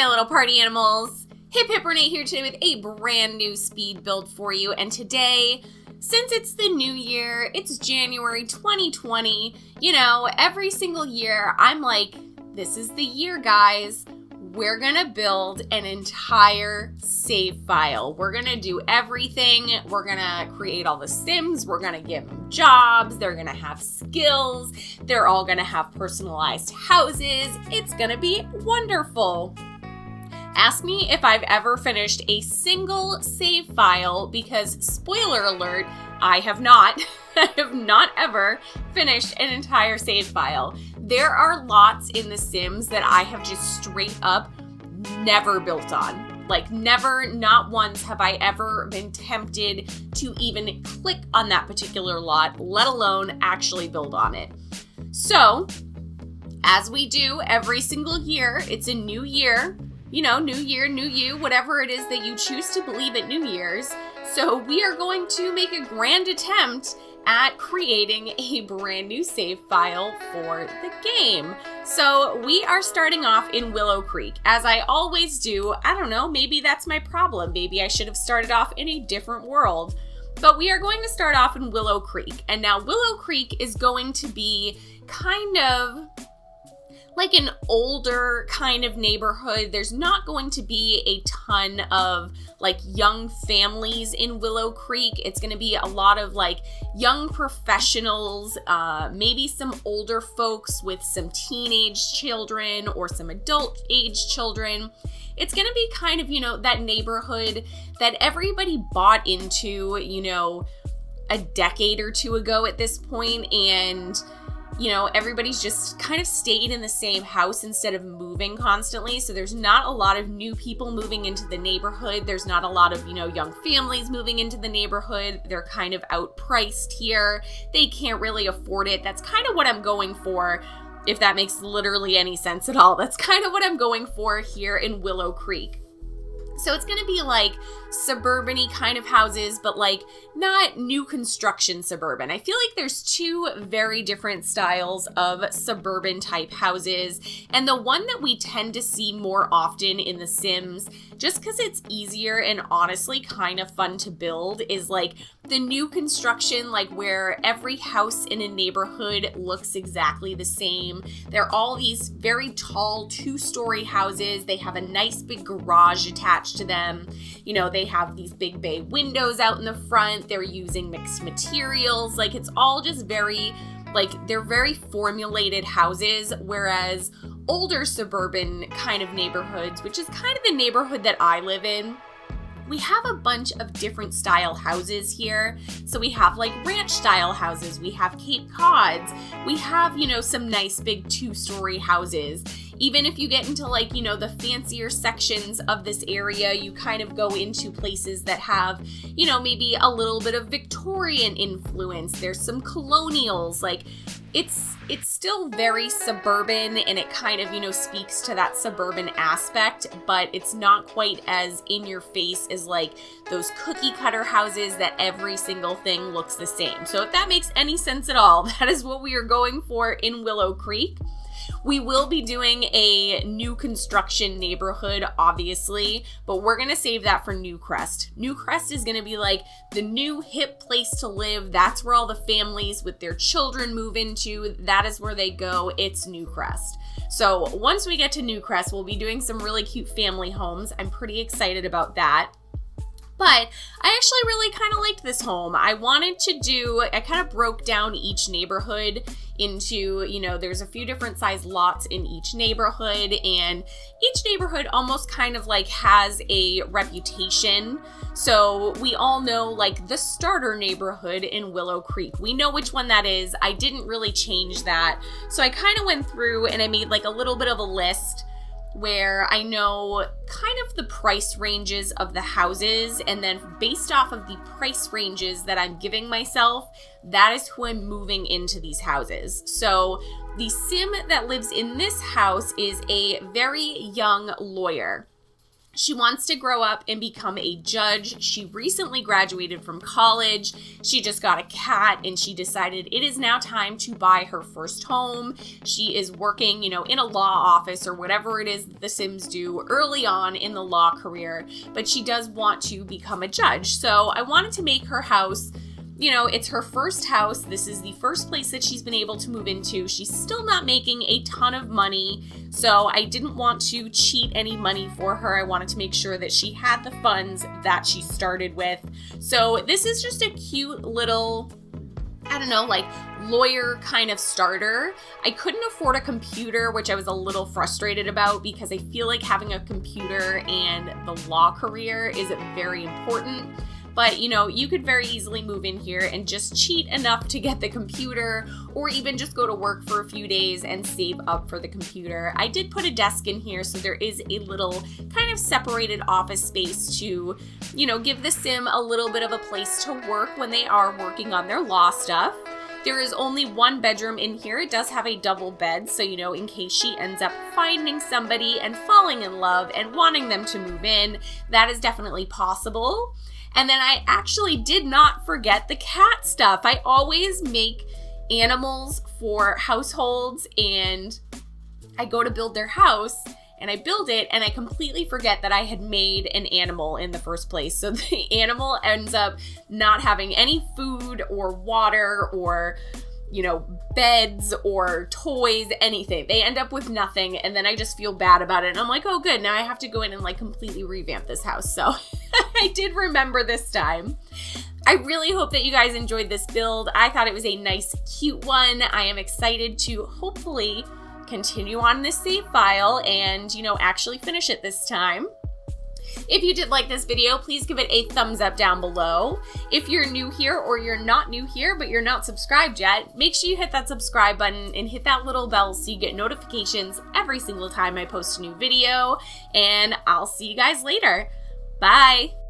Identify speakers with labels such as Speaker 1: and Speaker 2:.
Speaker 1: my little party animals. Hiphiprenee here today with a brand new speed build for you. And today, since it's the new year, it's January 2020, every single year I'm like, this is the year, guys. We're gonna build an entire save file. We're gonna do everything. We're gonna create all the Sims. We're gonna give them jobs. They're gonna have skills. They're all gonna have personalized houses. It's gonna be wonderful. Ask me if I've ever finished a single save file because, spoiler alert, I have not. I have not ever finished an entire save file. There are lots in The Sims that I have just straight up never built on. Like never, not once have I ever been tempted to even click on that particular lot, let alone actually build on it. So, as we do every single year, it's a new year. New year, new you, whatever it is that you choose to believe at New Year's. So we are going to make a grand attempt at creating a brand new save file for the game. So we are starting off in Willow Creek, as I always do. I don't know, maybe that's my problem. Maybe I should have started off in a different world. But we are going to start off in Willow Creek. And now Willow Creek is going to be kind of like an older kind of neighborhood. There's not going to be a ton of like young families in Willow Creek. It's going to be a lot of like young professionals, maybe some older folks with some teenage children or some adult age children. It's going to be kind of, that neighborhood that everybody bought into, a decade or two ago at this point, and everybody's just kind of stayed in the same house instead of moving constantly. So there's not a lot of new people moving into the neighborhood. There's not a lot of, young families moving into the neighborhood. They're kind of outpriced here. They can't really afford it. That's kind of what I'm going for, if that makes literally any sense at all. That's kind of what I'm going for here in Willow Creek. So it's going to be like suburban-y kind of houses, but like not new construction suburban. I feel like there's two very different styles of suburban type houses. And the one that we tend to see more often in The Sims, just because it's easier and honestly kind of fun to build, is like the new construction, like where every house in a neighborhood looks exactly the same. They're all these very tall 2-story houses. They have a nice big garage attached to them. They have these big bay windows out in the front. They're using mixed materials. Like it's all just very, they're very formulated houses, whereas older suburban kind of neighborhoods, which is kind of the neighborhood that I live in, we have a bunch of different style houses here. So we have like ranch style houses, we have Cape Cods, we have, some nice big 2-story houses. Even if you get into like, the fancier sections of this area, you kind of go into places that have, maybe a little bit of Victorian influence. There's some colonials, like it's still very suburban, and it kind of, speaks to that suburban aspect, but it's not quite as in your face as like those cookie cutter houses that every single thing looks the same. So if that makes any sense at all, that is what we are going for in Willow Creek. We will be doing a new construction neighborhood, obviously, but we're going to save that for New Crest. New Crest is going to be like the new hip place to live. That's where all the families with their children move into. That is where they go. It's New Crest. So once we get to New Crest, we'll be doing some really cute family homes. I'm pretty excited about that. But I actually really kind of liked this home. I kind of broke down each neighborhood into, there's a few different size lots in each neighborhood, and each neighborhood almost kind of like has a reputation. So we all know like the starter neighborhood in Willow Creek. We know which one that is. I didn't really change that. So I kind of went through and I made like a little bit of a list where I know kind of the price ranges of the houses, and then based off of the price ranges that I'm giving myself, that is who I'm moving into these houses. So the Sim that lives in this house is a very young lawyer. She wants to grow up and become a judge. She recently graduated from college. She just got a cat and she decided it is now time to buy her first home. She is working, in a law office or whatever it is that the Sims do early on in the law career, but she does want to become a judge. So I wanted to make her house, it's her first house. This is the first place that she's been able to move into. She's still not making a ton of money, so I didn't want to cheat any money for her. I wanted to make sure that she had the funds that she started with. So this is just a cute little, lawyer kind of starter. I couldn't afford a computer, which I was a little frustrated about because I feel like having a computer and the law career is very important. But, you could very easily move in here and just cheat enough to get the computer, or even just go to work for a few days and save up for the computer. I did put a desk in here, so there is a little kind of separated office space to, give the Sim a little bit of a place to work when they are working on their law stuff. There is only one bedroom in here. It does have a double bed, so in case she ends up finding somebody and falling in love and wanting them to move in, that is definitely possible. And then I actually did not forget the cat stuff. I always make animals for households, and I go to build their house and I build it and I completely forget that I had made an animal in the first place. So the animal ends up not having any food or water or beds or toys, anything. They end up with nothing, and then I just feel bad about it. And I'm like, oh good, now I have to go in and completely revamp this house. So I did remember this time. I really hope that you guys enjoyed this build. I thought it was a nice, cute one. I am excited to hopefully continue on this save file and, actually finish it this time. If you did like this video, please give it a thumbs up down below. If you're new here or you're not new here but you're not subscribed yet, make sure you hit that subscribe button and hit that little bell so you get notifications every single time I post a new video. And I'll see you guys later. Bye!